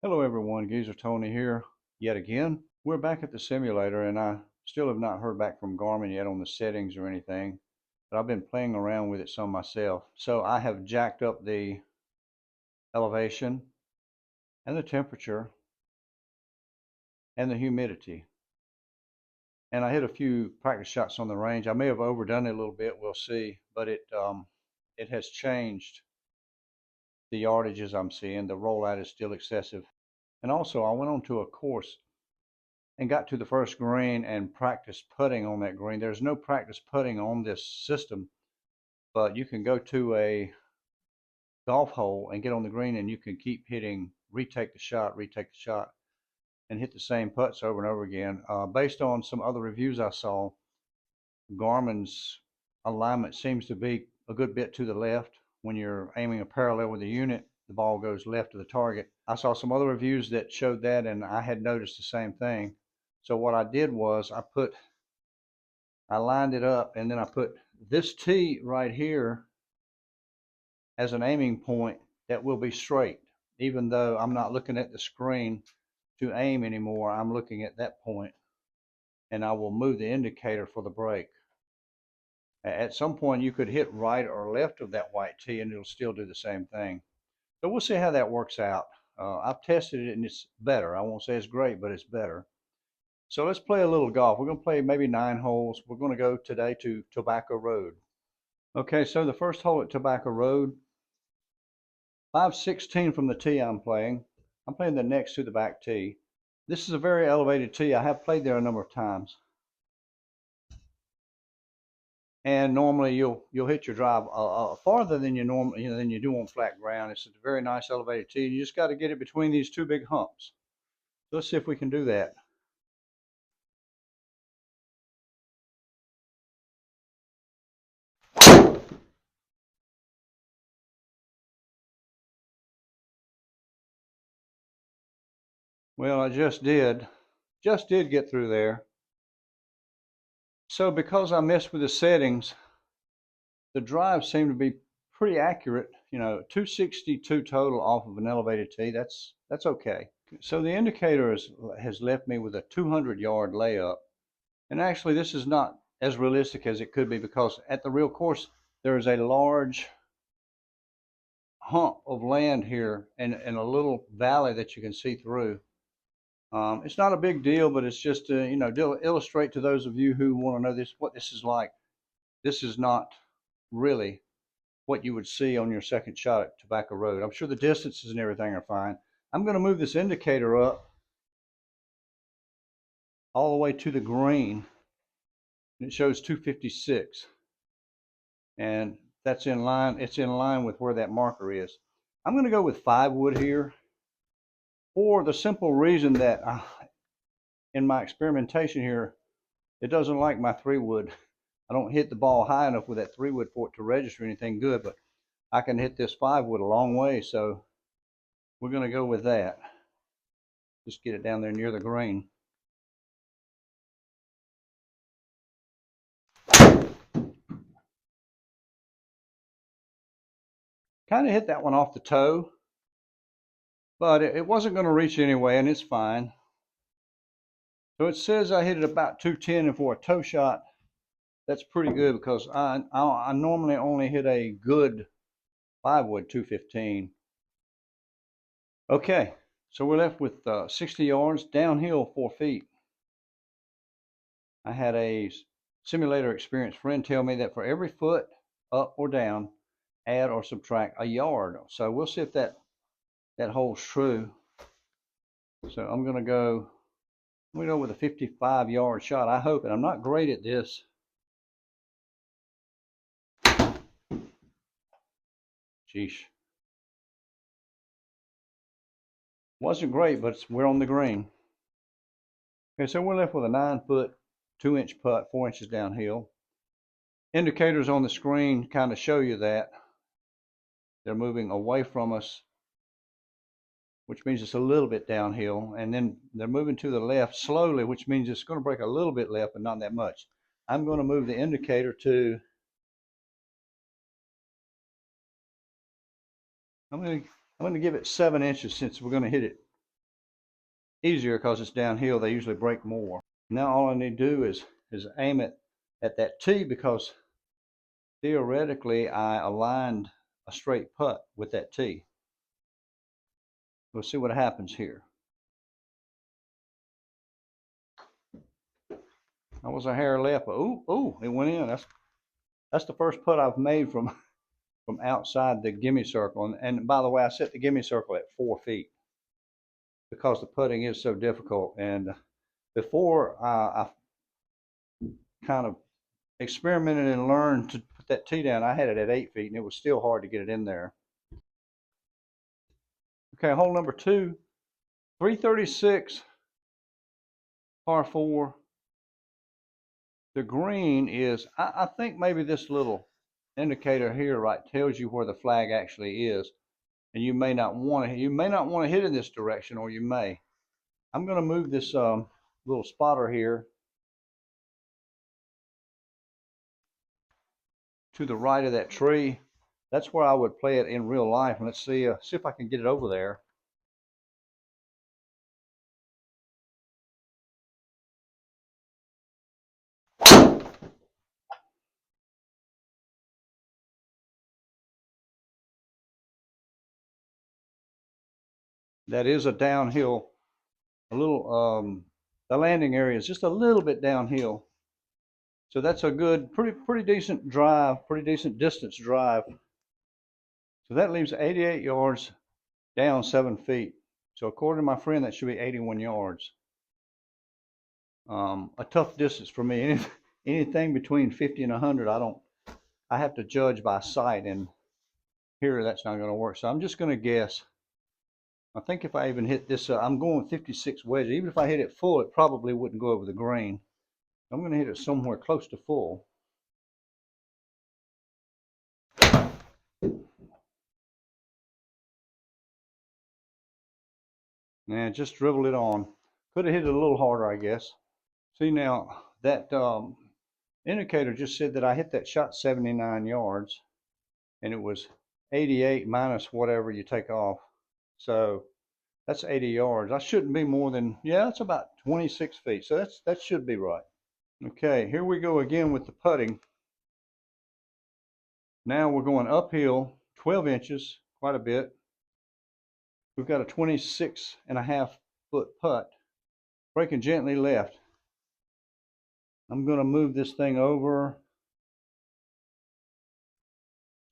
Hello everyone, Geezer Tony here yet again. We're back at the simulator and I still have not heard back from Garmin yet on the settings or anything, but I've been playing around with it some myself. So I have jacked up the elevation and the temperature and the humidity. And I hit a few practice shots on the range. I may have overdone it a little bit, we'll see, but it has changed the yardages I'm seeing. The rollout is still excessive. And also I went on to a course and got to the first green and practiced putting on that green. There's no practice putting on this system, but you can go to a golf hole and get on the green and you can keep hitting, retake the shot, and hit the same putts over and over again. Based on some other reviews I saw, Garmin's alignment seems to be a good bit to the left. When you're aiming a parallel with the unit, the ball goes left of the target. I saw some other reviews that showed that, and I had noticed the same thing. So what I did was I lined it up and then I put this tee right here as an aiming point that will be straight. Even though I'm not looking at the screen to aim anymore, I'm looking at that point and I will move the indicator for the break. At some point you could hit right or left of that white tee and it'll still do the same thing. So we'll see how that works out. I've tested it and it's better. I won't say it's great, but it's better. So let's play a little golf. We're going to play maybe 9 holes. We're going to go today to Tobacco Road. Okay, so the first hole at Tobacco Road, 516 from the tee I'm playing. I'm playing the next to the back tee. This is a very elevated tee. I have played there a number of times. And normally you'll hit your drive farther than you normally than you do on flat ground. It's a very nice elevated tee. You just got to get it between these 2 big humps. So let's see if we can do that. Well, I just did get through there. So because I messed with the settings, the drives seem to be pretty accurate. 262 total off of an elevated tee. That's okay. So the indicator has left me with a 200-yard layup. And actually, this is not as realistic as it could be because at the real course, there is a large hump of land here and a little valley that you can see through. It's not a big deal, but it's just to, illustrate to those of you who want to know what this is like. This is not really what you would see on your second shot at Tobacco Road. I'm sure the distances and everything are fine. I'm going to move this indicator up all the way to the green. It shows 256. And that's in line. It's in line with where that marker is. I'm going to go with 5 wood here for the simple reason that in my experimentation here, it doesn't like my 3 wood. I don't hit the ball high enough with that 3 wood for it to register anything good, but I can hit this 5 wood a long way, so we're going to go with that. Just get it down there near the green. Kind of hit that one off the toe, but it wasn't going to reach anyway, and it's fine. So it says I hit it about 210, and for a toe shot, that's pretty good because I normally only hit a good 5 wood 215. Okay, so we're left with 60 yards downhill 4 feet. I had a simulator experienced friend tell me that for every foot up or down, add or subtract a yard. So we'll see if that holds true. So I'm going to go with a 55-yard shot. I hope, and I'm not great at this. Sheesh. Wasn't great, but we're on the green. Okay, so we're left with a 9-foot, 2-inch putt, 4 inches downhill. Indicators on the screen kind of show you that. They're moving away from us, which means it's a little bit downhill. And then they're moving to the left slowly, which means it's going to break a little bit left, but not that much. I'm going to move the indicator to, I'm going to give it 7 inches since we're going to hit it easier because it's downhill. They usually break more. Now all I need to do is aim it at that tee, because theoretically I aligned a straight putt with that tee. We'll see what happens here. I was a hair left, but ooh, it went in. That's the first putt I've made from outside the gimme circle. And by the way, I set the gimme circle at 4 feet because the putting is so difficult. And before I kind of experimented and learned to put that tee down, I had it at 8 feet, and it was still hard to get it in there. Okay, hole number 2, 336, par 4. The green is, I think maybe this little indicator here right tells you where the flag actually is, and you may not want to hit in this direction, or you may. I'm going to move this little spotter here to the right of that tree. That's where I would play it in real life. And let's see if I can get it over there. That is a downhill, a little, the landing area is just a little bit downhill. So that's a good, pretty decent drive, pretty decent distance drive. So that leaves 88 yards down 7 feet. So according to my friend, that should be 81 yards. A tough distance for me. Anything between 50 and 100, I have to judge by sight, and here that's not going to work. So I'm just going to guess. I think if I even hit this, I'm going 56 wedge. Even if I hit it full, it probably wouldn't go over the green. I'm going to hit it somewhere close to full. And just dribble it on. Could have hit it a little harder, I guess. See, now that indicator just said that I hit that shot 79 yards, and it was 88 minus whatever you take off. So that's 80 yards. I shouldn't be more than, yeah, that's about 26 feet. So that should be right. Okay, here we go again with the putting. Now we're going uphill 12 inches, quite a bit. We've got a 26.5-foot putt, breaking gently left. I'm going to move this thing over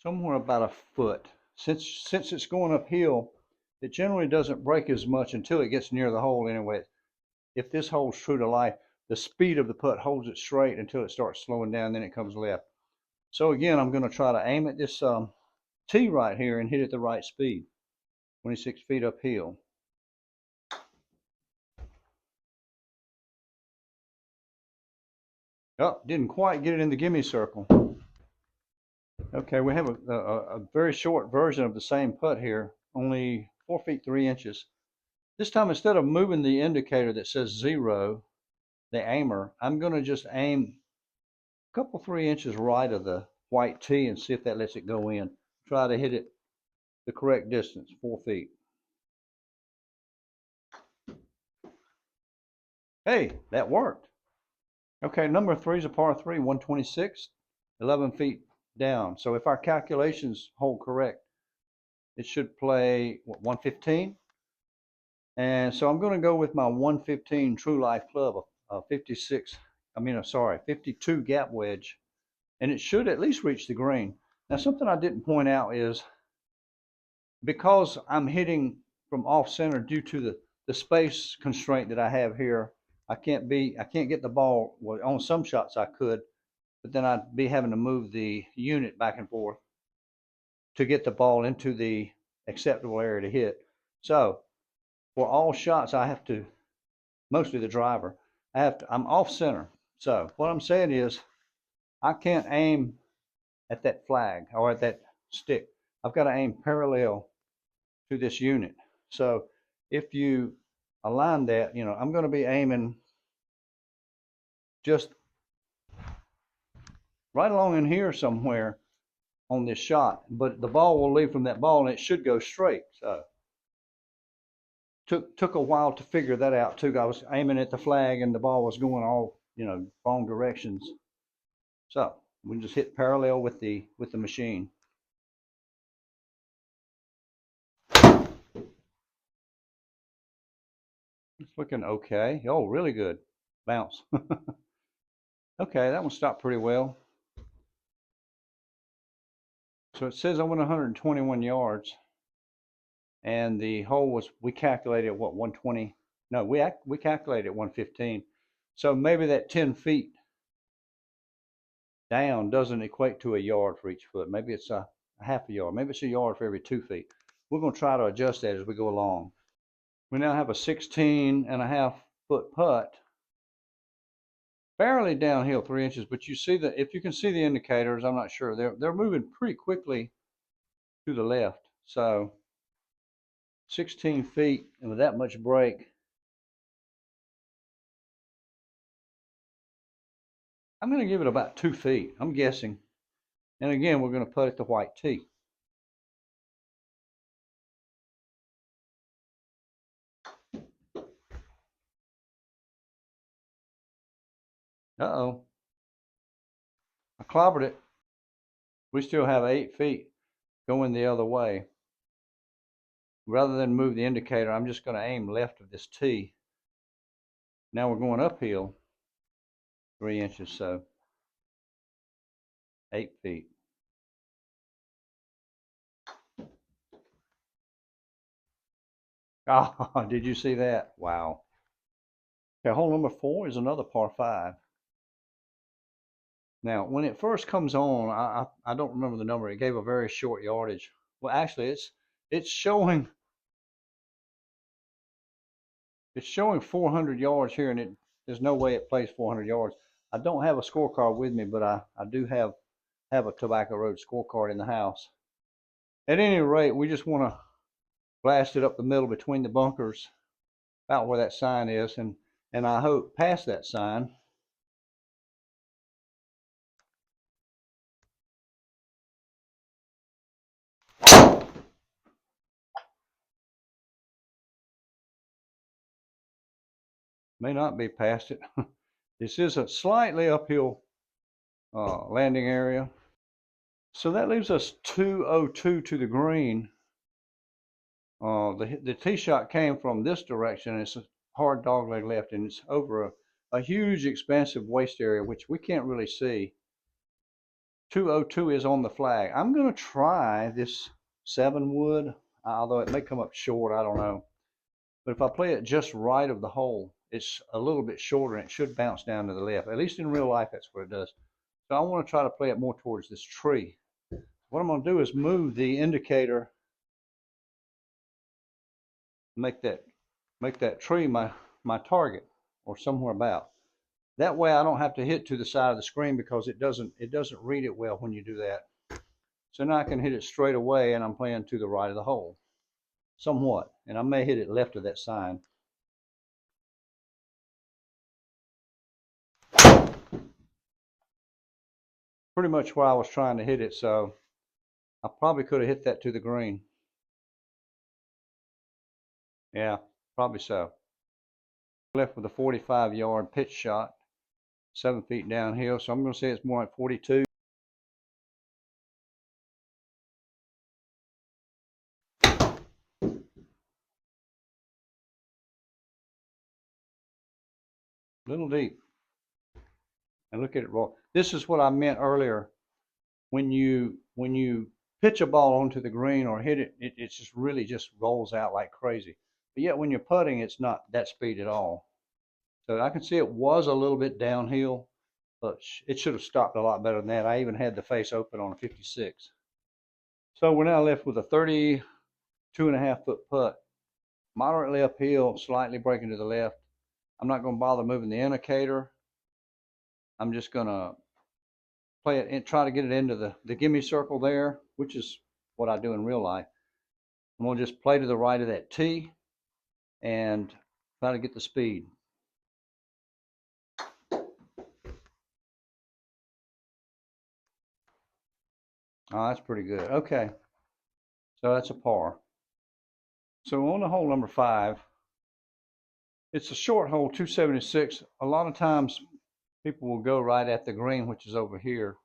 somewhere about a foot. Since it's going uphill, it generally doesn't break as much until it gets near the hole anyway. If this holds true to life, the speed of the putt holds it straight until it starts slowing down, then it comes left. So again, I'm going to try to aim at this tee right here and hit it the right speed, 26 feet uphill. Oh, didn't quite get it in the gimme circle. Okay, we have a very short version of the same putt here, only 4 feet 3 inches. This time, instead of moving the indicator that says 0, the aimer, I'm going to just aim a couple 3 inches right of the white tee and see if that lets it go in. Try to hit it the correct distance, 4 feet. Hey, that worked. Okay, number 3 is a par 3, 126, 11 feet down. So if our calculations hold correct, it should play, what, 115? And so I'm going to go with my 115 True Life Club, a 52 gap wedge, and it should at least reach the green. Now, something I didn't point out is, because I'm hitting from off center due to the space constraint that I have here, I can't get the ball. Well, on some shots I could, but then I'd be having to move the unit back and forth to get the ball into the acceptable area to hit. So for all shots, I have to, mostly the driver, I'm off center. So what I'm saying is, I can't aim at that flag or at that stick. I've got to aim parallel to this unit. So if you align that, I'm going to be aiming just right along in here somewhere on this shot, but the ball will leave from that ball and it should go straight. So took a while to figure that out too. I was aiming at the flag and the ball was going all, wrong directions. So we just hit parallel with the machine. It's looking okay. Oh, really good. Bounce. Okay, that one stopped pretty well. So it says I went 121 yards, and the hole was, we calculated what, 120? No, we calculated 115. So maybe that 10 feet down doesn't equate to a yard for each foot. Maybe it's a half a yard. Maybe it's a yard for every 2 feet. We're going to try to adjust that as we go along. We now have a 16.5 foot putt, barely downhill 3 inches, but you see that if you can see the indicators, I'm not sure, they're moving pretty quickly to the left. So 16 feet and with that much break, I'm going to give it about 2 feet, I'm guessing. And again, we're going to put it the white tee. Uh-oh. I clobbered it. We still have 8 feet going the other way. Rather than move the indicator, I'm just going to aim left of this tee. Now we're going uphill 3 inches, so 8 feet. Oh, did you see that? Wow. Okay, hole number 4 is another par 5. Now, when it first comes on, I don't remember the number. It gave a very short yardage. Well, actually, it's showing 400 yards here, and there's no way it plays 400 yards. I don't have a scorecard with me, but I do have a Tobacco Road scorecard in the house. At any rate, we just want to blast it up the middle between the bunkers, about where that sign is, and I hope past that sign. May not be past it. This is a slightly uphill landing area. So that leaves us 202 to the green. The tee shot came from this direction. It's a hard dogleg left, and it's over a huge, expansive waste area, which we can't really see. 202 is on the flag. I'm going to try this 7 wood, although it may come up short, I don't know. But if I play it just right of the hole, it's a little bit shorter and it should bounce down to the left. At least in real life, that's what it does. So I want to try to play it more towards this tree. What I'm going to do is move the indicator, make that tree my target, or somewhere about. That way I don't have to hit to the side of the screen, because it doesn't read it well when you do that. So now I can hit it straight away, and I'm playing to the right of the hole, somewhat, and I may hit it left of that sign. Pretty much where I was trying to hit it, so I probably could have hit that to the green. Yeah, probably so. Left with a 45-yard pitch shot, 7 feet downhill, so I'm going to say it's more like 42. Little deep. And look at it roll. This is what I meant earlier. When you pitch a ball onto the green or hit it, it just really just rolls out like crazy. But yet when you're putting, it's not that speed at all. So I can see it was a little bit downhill, but it should have stopped a lot better than that. I even had the face open on a 56. So we're now left with a 32.5 foot putt, moderately uphill, slightly breaking to the left. I'm not going to bother moving the indicator. I'm just going to play it and try to get it into the gimme circle there, which is what I do in real life. I'm going to just play to the right of that tee and try to get the speed. Oh, that's pretty good. Okay, so that's a par. So on to hole number 5. It's a short hole, 276. A lot of times people will go right at the green, which is over here.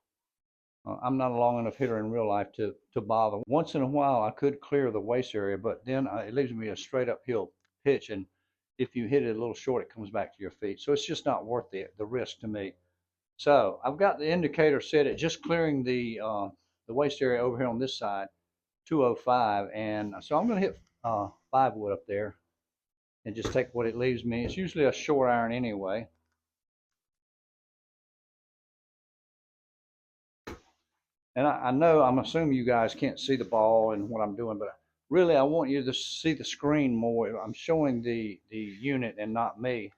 I'm not a long enough hitter in real life to bother. Once in a while, I could clear the waist area, but then it leaves me a straight uphill pitch, and if you hit it a little short, it comes back to your feet. So it's just not worth the risk to me. So I've got the indicator set at just clearing the waist area over here on this side, 205, and so I'm going to hit 5 wood up there and just take what it leaves me. It's usually a short iron anyway. And I know, I'm assuming you guys can't see the ball and what I'm doing, but really I want you to see the screen more. I'm showing the unit and not me.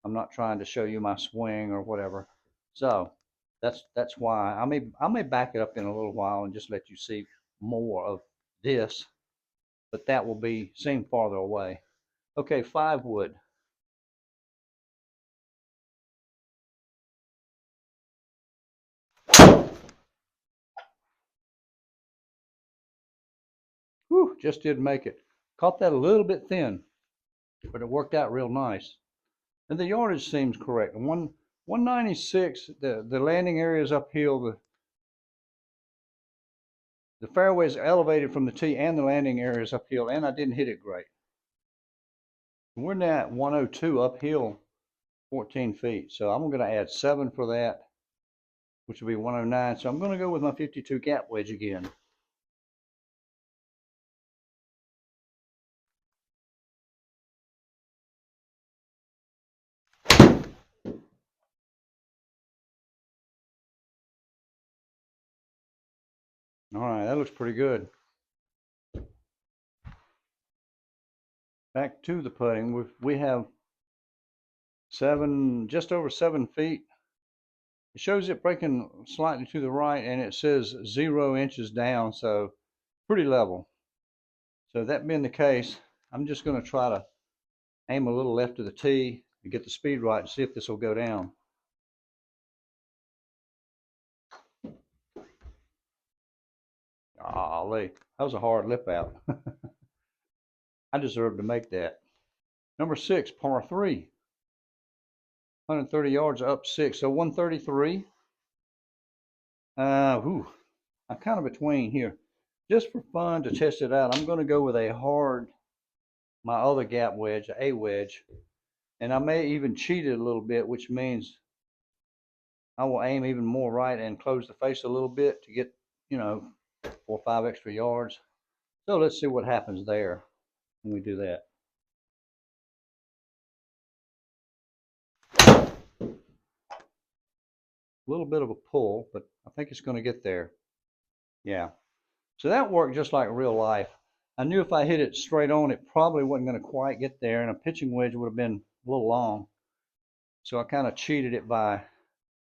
I'm not trying to show you my swing or whatever. So that's why I may back it up in a little while and just let you see more of this, but that will be seen farther away. Okay, 5 wood. Whew, just did make it. Caught that a little bit thin, but it worked out real nice. And the yardage seems correct. 196. The landing area is uphill. The fairway is elevated from the tee, and the landing area is uphill. And I didn't hit it great. We're now at 102 uphill, 14 feet. So I'm going to add 7 for that, which will be 109. So I'm going to go with my 52 gap wedge again. All right, that looks pretty good. Back to the putting. We have just over 7 feet. It shows it breaking slightly to the right, and it says 0 inches down, so pretty level. So that being the case, I'm just going to try to aim a little left of the tee to get the speed right and see if this will go down. Golly, that was a hard lip out. I deserve to make that. Number 6, par 3. 130 yards up 6, so 133. I'm kind of between here. Just for fun to test it out, I'm going to go with my other gap wedge, a wedge. And I may even cheat it a little bit, which means I will aim even more right and close the face a little bit to get, 4 or 5 extra yards. So let's see what happens there when we do that. A little bit of a pull, but I think it's going to get there. Yeah. So that worked just like real life. I knew if I hit it straight on, it probably wasn't going to quite get there, and a pitching wedge would have been a little long. So I kind of cheated it by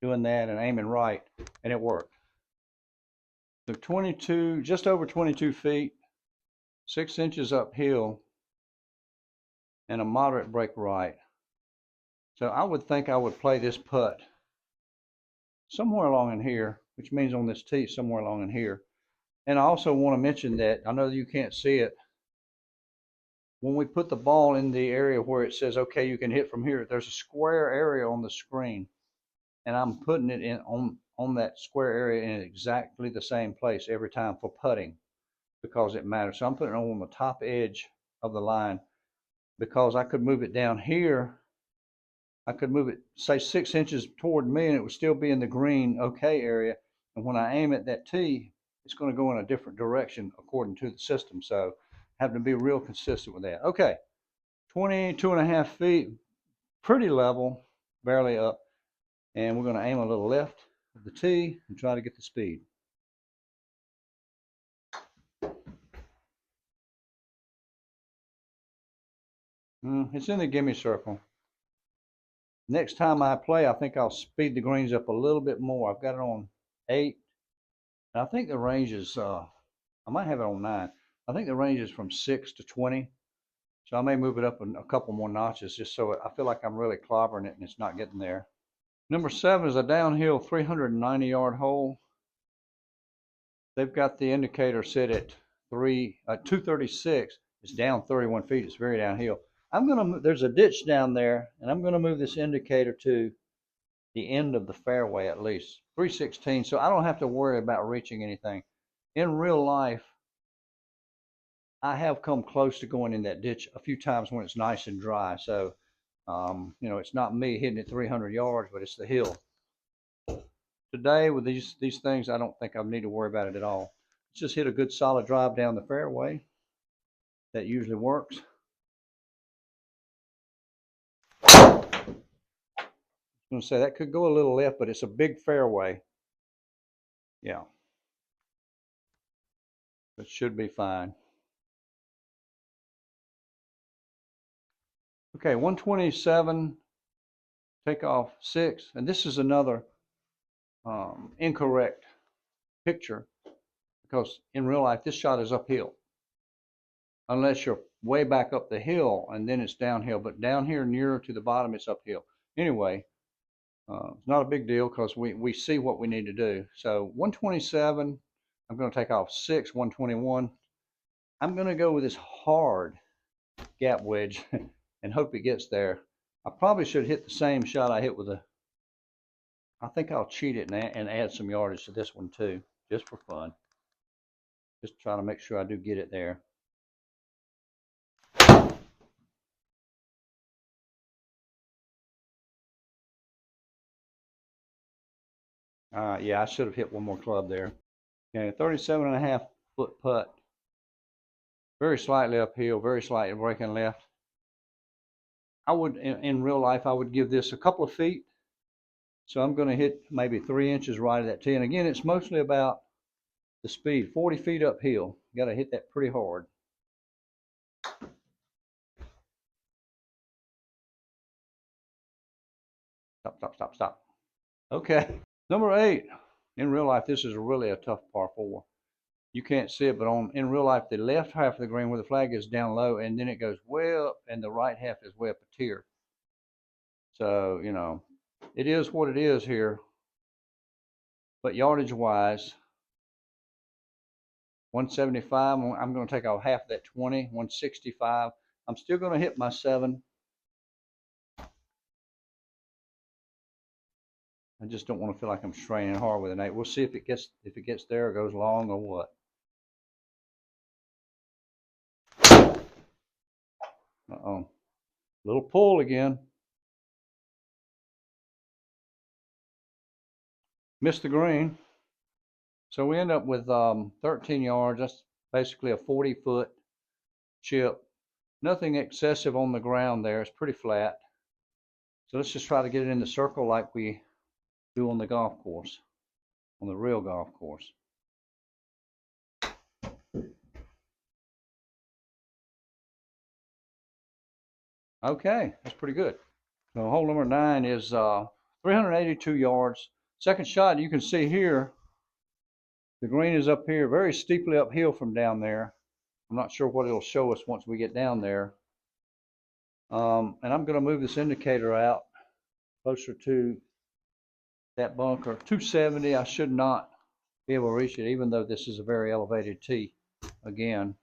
doing that and aiming right, and it worked. So 22, just over 22 feet, 6 inches uphill, and a moderate break right. So I would think I would play this putt somewhere along in here, which means on this tee somewhere along in here. And I also want to mention that, I know you can't see it, when we put the ball in the area where it says, okay, you can hit from here, there's a square area on the screen. And I'm putting it in on that square area in exactly the same place every time for putting because it matters. So I'm putting it on the top edge of the line because I could move it down here. I could move it, say, 6 inches toward me, and it would still be in the green okay area. And when I aim at that tee, it's going to go in a different direction according to the system. So having to be real consistent with that. Okay, 22.5 feet, pretty level, barely up. And we're going to aim a little left of the tee and try to get the speed. It's in the gimme circle. Next time I play, I think I'll speed the greens up a little bit more. I've got it on 8. And I think the range is, I might have it on 9. I think the range is from 6 to 20. So I may move it up a couple more notches just so I feel like I'm really clobbering it and it's not getting there. Number 7 is a downhill 390-yard hole. They've got the indicator set at 236. It's down 31 feet. It's very downhill. there's a ditch down there, and I'm gonna move this indicator to the end of the fairway at least, 316, so I don't have to worry about reaching anything. In real life, I have come close to going in that ditch a few times when it's nice and dry. So, you know, it's not me hitting it 300 yards, but it's the hill. Today, with these things, I don't think I need to worry about it at all. Let's just hit a good solid drive down the fairway. That usually works. I'm going to say that could go a little left, but it's a big fairway. Yeah. It should be fine. Okay, 127, take off 6, and this is another incorrect picture because in real life this shot is uphill. Unless you're way back up the hill and then it's downhill, but down here nearer to the bottom it's uphill. Anyway, it's not a big deal because we see what we need to do. So 127, I'm going to take off 6, 121. I'm going to go with this hard gap wedge and hope it gets there. I probably should hit the same shot I hit with I think I'll cheat it and add some yardage to this one too, just for fun. Just trying to make sure I do get it there. Yeah, I should have hit one more club there. Okay, 37.5-foot putt. Very slightly uphill, very slightly breaking left. I would, in real life, I would give this a couple of feet. So I'm going to hit maybe 3 inches right of that tee. And again, it's mostly about the speed. 40 feet uphill. You got to hit that pretty hard. Stop, stop, stop, stop. Okay. Number 8. In real life, this is really a tough par 4. You can't see it, but in real life, the left half of the green where the flag is down low, and then it goes way up, and the right half is way up a tier. So, you know, it is what it is here. But yardage wise, 175, I'm going to take off half of that 20, 165. I'm still going to hit my 7. I just don't want to feel like I'm straining hard with an 8. We'll see if it gets there or goes long or what. Uh-oh. Little pull again. Missed the green. So we end up with 13 yards. That's basically a 40-foot chip. Nothing excessive on the ground there. It's pretty flat. So let's just try to get it in the circle like we do on the golf course, on the real golf course. Okay, that's pretty good. So hole number 9 is 382 yards. Second shot, you can see here, the green is up here, very steeply uphill from down there. I'm not sure what it'll show us once we get down there. And I'm going to move this indicator out closer to that bunker. 270, I should not be able to reach it, even though this is a very elevated tee again.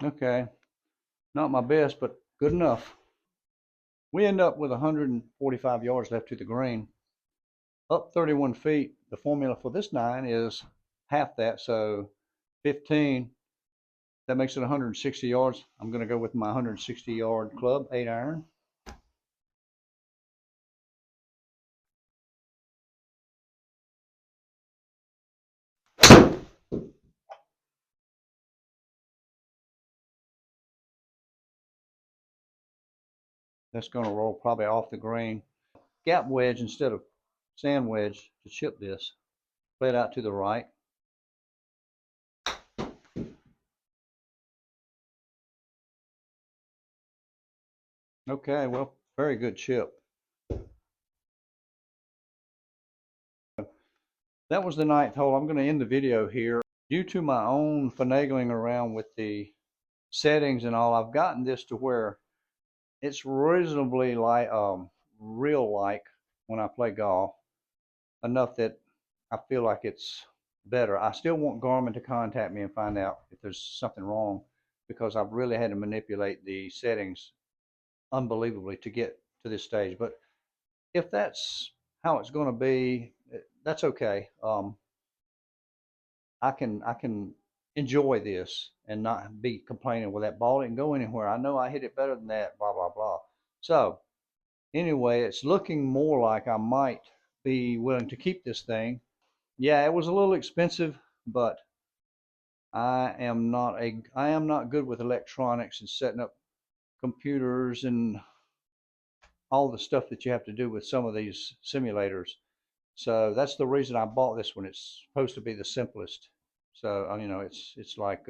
Okay, not my best, but good enough. We end up with 145 yards left to the green. Up 31 feet. The formula for this 9 is half that, so 15. That makes it 160 yards. I'm going to go with my 160-yard club, 8-iron. That's going to roll probably off the green. Gap wedge instead of sand wedge to chip this. Play it out to the right. Okay, well, very good chip. That was the 9th hole. I'm going to end the video here. Due to my own finagling around with the settings and all, I've gotten this to where it's reasonably like real like when I play golf, enough that I feel like it's better. I still want Garmin to contact me and find out if there's something wrong, because I've really had to manipulate the settings unbelievably to get to this stage. But if that's how it's going to be, that's okay. I can enjoy this and not be complaining, well, that ball didn't go anywhere. I know I hit it better than that, blah blah blah. So anyway, it's looking more like I might be willing to keep this thing. Yeah, it was a little expensive, but I am not good with electronics and setting up computers and all the stuff that you have to do with some of these simulators. So that's the reason I bought this one. It's supposed to be the simplest. So you know, it's like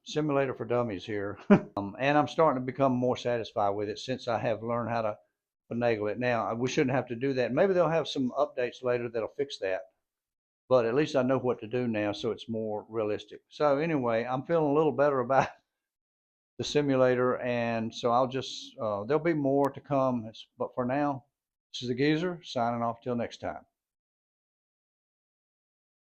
simulator for dummies here, and I'm starting to become more satisfied with it since I have learned how to finagle it. Now we shouldn't have to do that. Maybe they'll have some updates later that'll fix that. But at least I know what to do now, so it's more realistic. So anyway, I'm feeling a little better about the simulator, and so I'll just there'll be more to come. But for now, this is the Geezer signing off till next time.